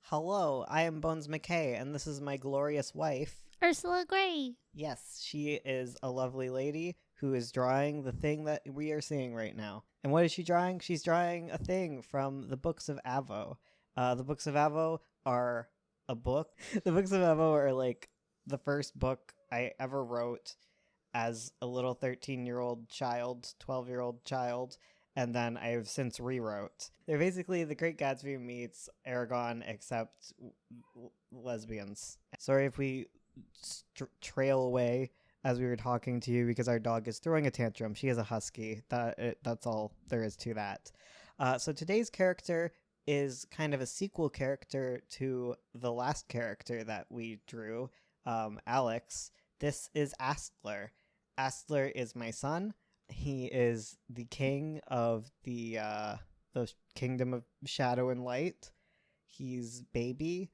Hello, I am Bones McKay, and this is my glorious wife. Ursula Gray. Yes, she is a lovely lady who is drawing the thing that we are seeing right now. And what is she drawing? She's drawing a thing from the Books of Avo. The Books of Avo are a book. The Books of Avo are like the first book I ever wrote as a little 13-year-old child, 12-year-old child, and then I've since rewrote. They're basically The Great Gatsby meets Aragon, except lesbians. Sorry if we trail away as we were talking to you because our dog is throwing a tantrum. She is a husky. That's all there is to that. So today's character is kind of a sequel character to the last character that we drew, Alex. This is Astler. Astler is my son. He is the king of the kingdom of shadow and light. He's baby.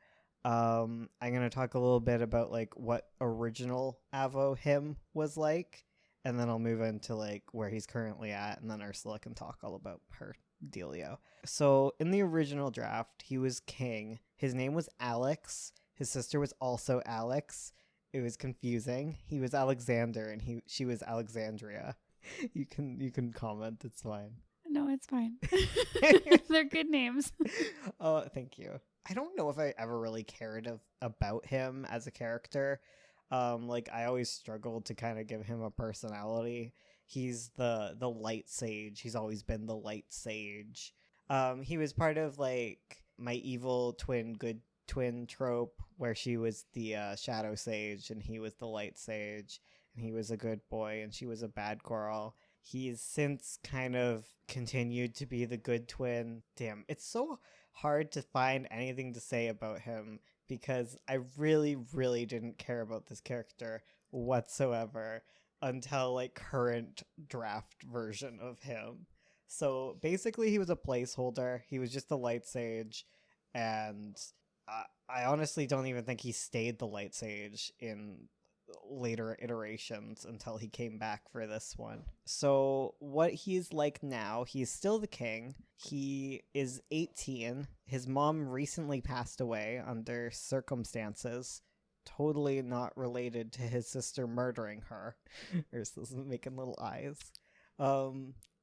I'm gonna talk a little bit about like what original Avo him was like, and then I'll move into like where he's currently at, and then Ursula can talk all about her dealio. So in the original draft, he was king. His name was Alex. His sister was also Alex. It was confusing. He was Alexander, and she was Alexandria. You can comment. It's fine. No, it's fine. They're good names. Oh, thank you. I don't know if I ever really cared about him as a character. Like I always struggled to kind of give him a personality. He's the light sage. He's always been the light sage. He was part of like my evil twin, good twin trope where she was the shadow sage and he was the light sage, and he was a good boy and she was a bad girl. He's since kind of continued to be the good twin. Damn, it's so hard to find anything to say about him because I really, really didn't care about this character whatsoever until like current draft version of him. So basically he was a placeholder. He was just the light sage, and I honestly don't even think he stayed the light sage in later iterations until he came back for this one. So what he's like now, he's still the king. He is 18. His mom recently passed away under circumstances totally not related to his sister murdering her. Ursula's making little eyes.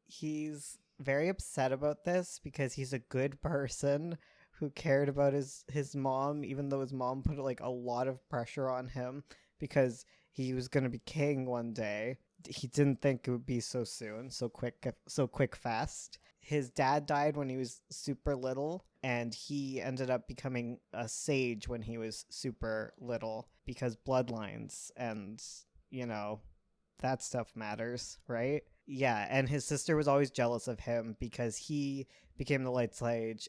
He's very upset about this because he's a good person who cared about his mom, even though his mom put like a lot of pressure on him because he was going to be king one day. He didn't think it would be so soon, so quick fast. His dad died when he was super little, and he ended up becoming a sage when he was super little because bloodlines and, you know, that stuff matters, right? Yeah, and his sister was always jealous of him because he became the light sage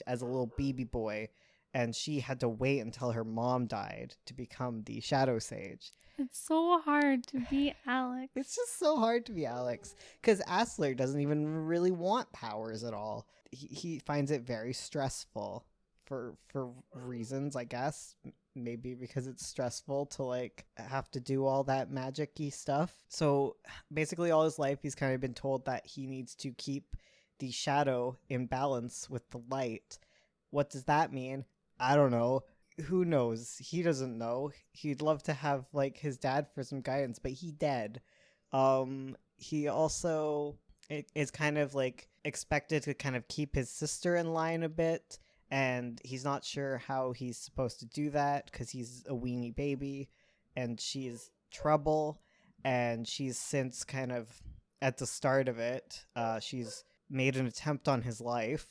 as a little baby boy, and she had to wait until her mom died to become the shadow sage. It's so hard to be Alex. It's just so hard to be Alex because Astler doesn't even really want powers at all. He finds it very stressful for reasons, I guess. Maybe because it's stressful to like have to do all that magic-y stuff. So basically all his life he's kind of been told that he needs to keep the shadow in balance with the light. What does that mean? I don't know. Who knows? He doesn't know. He'd love to have like his dad for some guidance, but he dead. He also is kind of like expected to kind of keep his sister in line a bit, and he's not sure how he's supposed to do that because he's a weenie baby and she's trouble, and she's since kind of at the start of it, she's made an attempt on his life,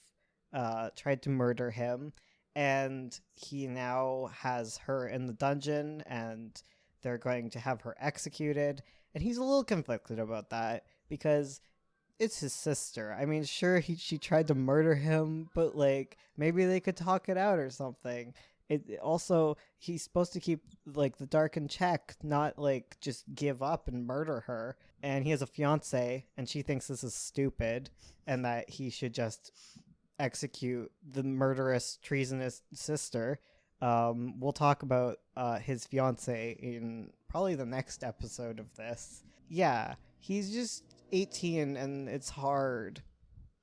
tried to murder him, and he now has her in the dungeon and they're going to have her executed, and he's a little conflicted about that because it's his sister. I mean, sure, she tried to murder him, but like maybe they could talk it out or something. It also, he's supposed to keep like the dark in check, not like just give up and murder her. And he has a fiance, and she thinks this is stupid and that he should just execute the murderous, treasonous sister. We'll talk about his fiance in probably the next episode of this. Yeah, he's just 18 and it's hard.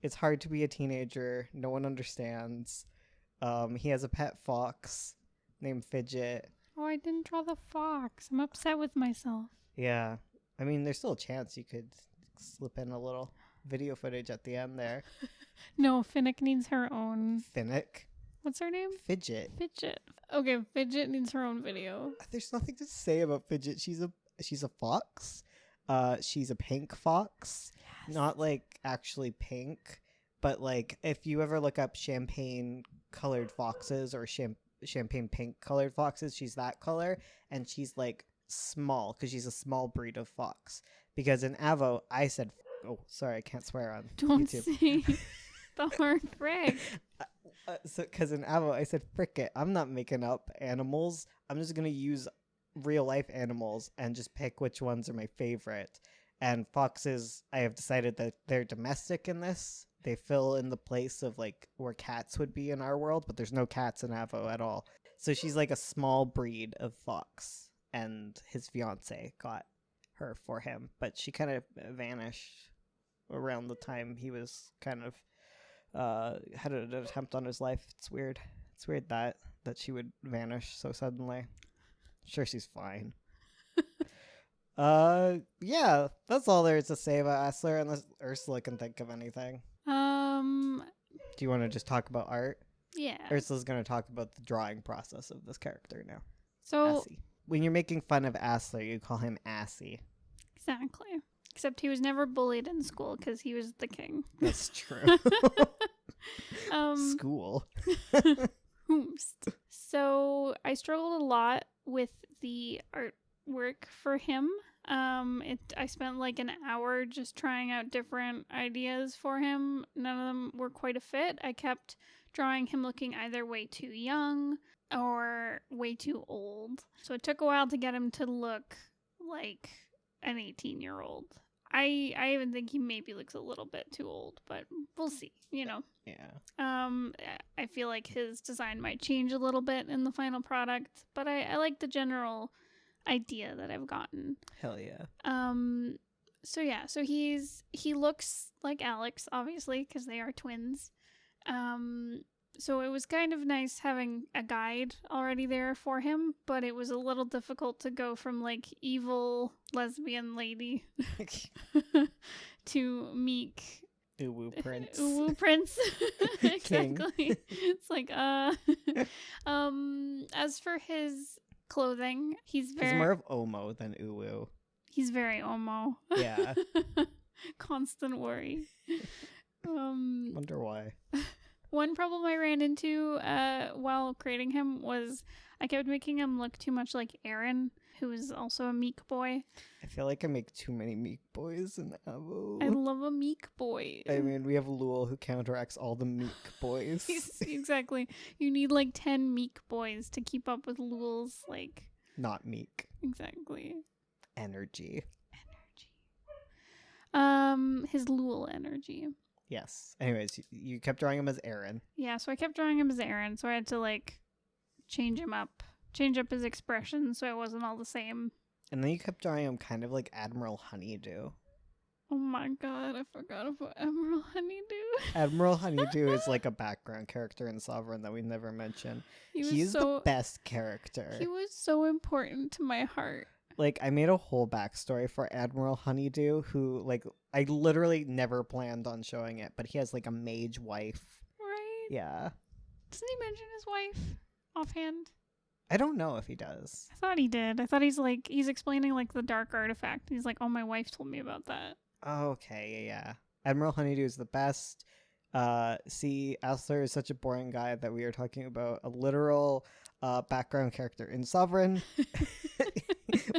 It's hard to be a teenager. No one understands. He has a pet fox named Fidget. Oh, I didn't draw the fox. I'm upset with myself. Yeah. I mean, there's still a chance you could slip in a little video footage at the end there. No, Finnick needs her own. Finnick. What's her name? Fidget. Fidget. Okay, Fidget needs her own video. There's nothing to say about Fidget. She's a fox. She's a pink fox. Yes. Not like actually pink, but like if you ever look up champagne colored foxes or champagne pink colored foxes, she's that color, and she's like small because she's a small breed of fox. Because in Avo, I said, oh, sorry, I can't swear on Don't YouTube. say the hard frick. So, because in Avo, I said, frick it, I'm not making up animals. I'm just going to use real life animals and just pick which ones are my favorite. And foxes, I have decided that they're domestic in this. They fill in the place of like where cats would be in our world, but there's no cats in Avo at all. So she's like a small breed of fox, and his fiance got her for him, but she kind of vanished around the time he was kind of had an attempt on his life. It's weird that she would vanish so suddenly. Sure, she's fine. Yeah, that's all there is to say about Asler, unless Ursula can think of anything. Do you want to just talk about art? Yeah. Ursula's going to talk about the drawing process of this character now. So Assy. When you're making fun of Asler, you call him Assy. exactly. Except he was never bullied in school because he was the king. That's true. Um, School. So I struggled a lot with the artwork for him. I spent like an hour just trying out different ideas for him. None of them were quite a fit. I kept drawing him looking either way too young or way too old. So it took a while to get him to look like an 18-year-old. I even think he maybe looks a little bit too old, but we'll see, you know. Yeah. I feel like his design might change a little bit in the final product, but I like the general idea that I've gotten. Hell yeah. So he looks like Alex, obviously, because they are twins. So it was kind of nice having a guide already there for him, but it was a little difficult to go from like evil lesbian lady to meek Uwu Prince. Uwu Prince. Exactly. It's like as for his clothing, he's more of Omo than Uwu. He's very Omo. Yeah. Constant worry. Wonder why. One problem I ran into while creating him was I kept making him look too much like Aaron, who is also a meek boy. I feel like I make too many meek boys in Avo. I love a meek boy. I mean, we have Lul who counteracts all the meek boys. Exactly. You need like 10 meek boys to keep up with Lul's like... Not meek. Exactly. Energy. His Lul energy. Yes. Anyways, you kept drawing him as Aaron. Yeah, so I kept drawing him as Aaron, so I had to like change up his expression so it wasn't all the same. And then you kept drawing him kind of like Admiral Honeydew. Oh my god, I forgot about Admiral Honeydew. Admiral Honeydew is like a background character in Sovereign that we never mentioned. He's the best character. He was so important to my heart. Like, I made a whole backstory for Admiral Honeydew, who, like, I literally never planned on showing it, but he has, like, a mage wife. Right? Yeah. Doesn't he mention his wife offhand? I don't know if he does. I thought he did. I thought he's explaining, like, the dark artifact. He's like, oh, my wife told me about that. Okay, yeah. Admiral Honeydew is the best. See, Asler is such a boring guy that we are talking about a literal background character in Sovereign.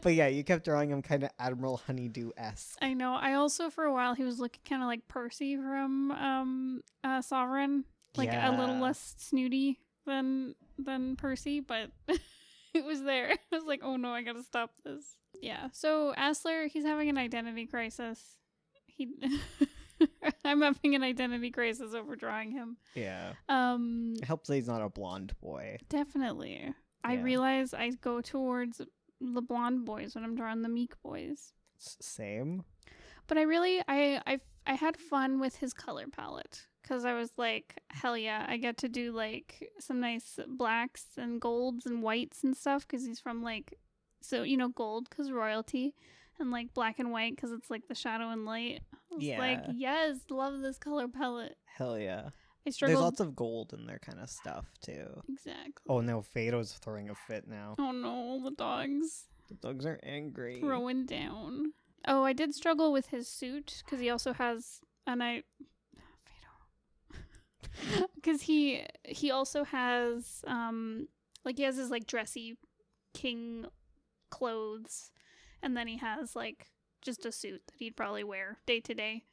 But yeah, you kept drawing him kind of Admiral Honeydew-esque. I know. I also, for a while, he was looking kind of like Percy from Sovereign. Like a little less snooty than Percy, but it was there. I was like, oh no, I gotta stop this. Yeah, so Asler, he's having an identity crisis. I'm having an identity crisis over drawing him. Yeah. It helps that he's not a blonde boy. Definitely. Yeah. I realize I go towards the blonde boys when I'm drawing the meek boys. Same. But I had fun with his color palette because I was like, hell yeah, I get to do like some nice blacks and golds and whites and stuff because he's from like, so, you know, gold because royalty, and like black and white because it's like the shadow and light. I was like, Yeah. yes, love this color palette. Hell yeah. I There's struggled. lots of gold in their kind of stuff too. Exactly. Oh no, Fado's throwing a fit now. Oh no, the dogs The dogs are angry. throwing down. Oh, I did struggle with his suit because he also has, and I, because he also has like he has his like dressy king clothes, and then he has like just a suit that he'd probably wear day to day.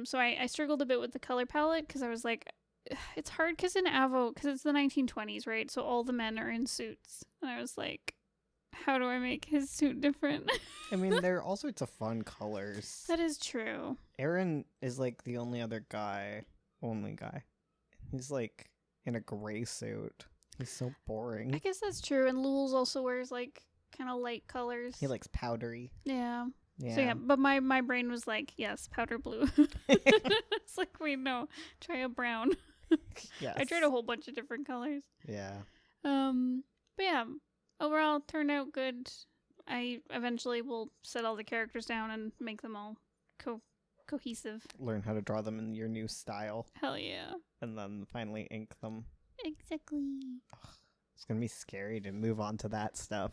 So I struggled a bit with the color palette because I was like, it's hard because in Avo, because it's the 1920s, right? So all the men are in suits, and I was like, how do I make his suit different? I mean, there are all sorts of fun colors. That is true. Aaron is like the only guy. He's like in a gray suit. He's so boring. I guess that's true. And Lulz also wears like kind of light colors. He likes powdery. Yeah. Yeah. So yeah, but my brain was like, yes, powder blue. It's like, wait, no, try a brown. Yes. I tried a whole bunch of different colors. Yeah. But yeah, overall turned out good. I eventually will set all the characters down and make them all cohesive. Learn how to draw them in your new style, Hell yeah. and then finally ink them. Exactly. It's gonna be scary to move on to that stuff.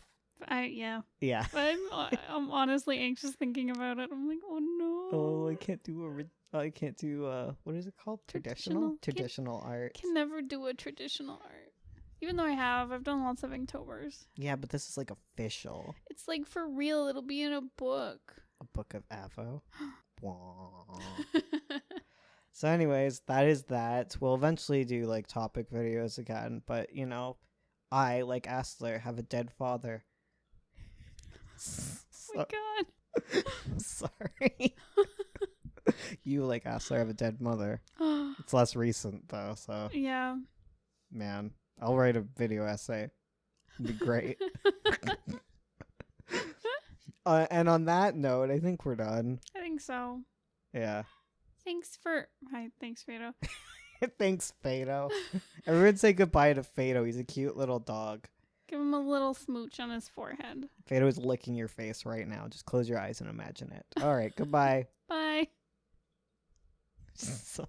Yeah. Yeah. I'm honestly anxious thinking about it. I'm like, oh no. Oh, I can't do what is it called? Traditional art. Can never do a traditional art. Even though I've done lots of Inktober's. Yeah, but this is like official. It's like for real. It'll be in a book. A book of Avo. Wah. So anyways, that is that. We'll eventually do like topic videos again, but you know, I, like Asler, have a dead father. Oh my god. Sorry. You, like Asler, have a dead mother. It's less recent though, so Yeah. man, I'll write a video essay. It'd be great. And on that note, I think we're done. I think so. Yeah. Thanks, Fado. Thanks, Fado. Everyone say goodbye to Fado. He's a cute little dog. Give him a little smooch on his forehead. Fado is licking your face right now. Just close your eyes and imagine it. All right, goodbye. Bye. Sorry.